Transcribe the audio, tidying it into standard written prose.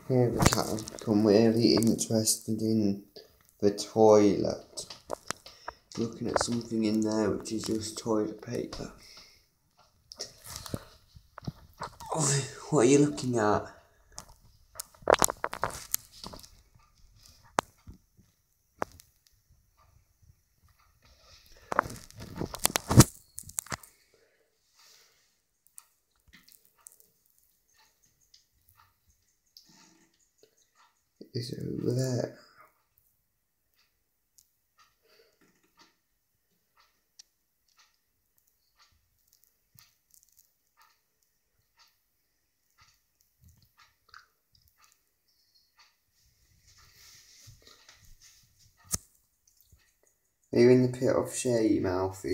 Here the cat has become really interested in the toilet. Looking at something in there which is just toilet paper. Oh, what are you looking at? Is it over there? Are you in the pit of shame, Alfie?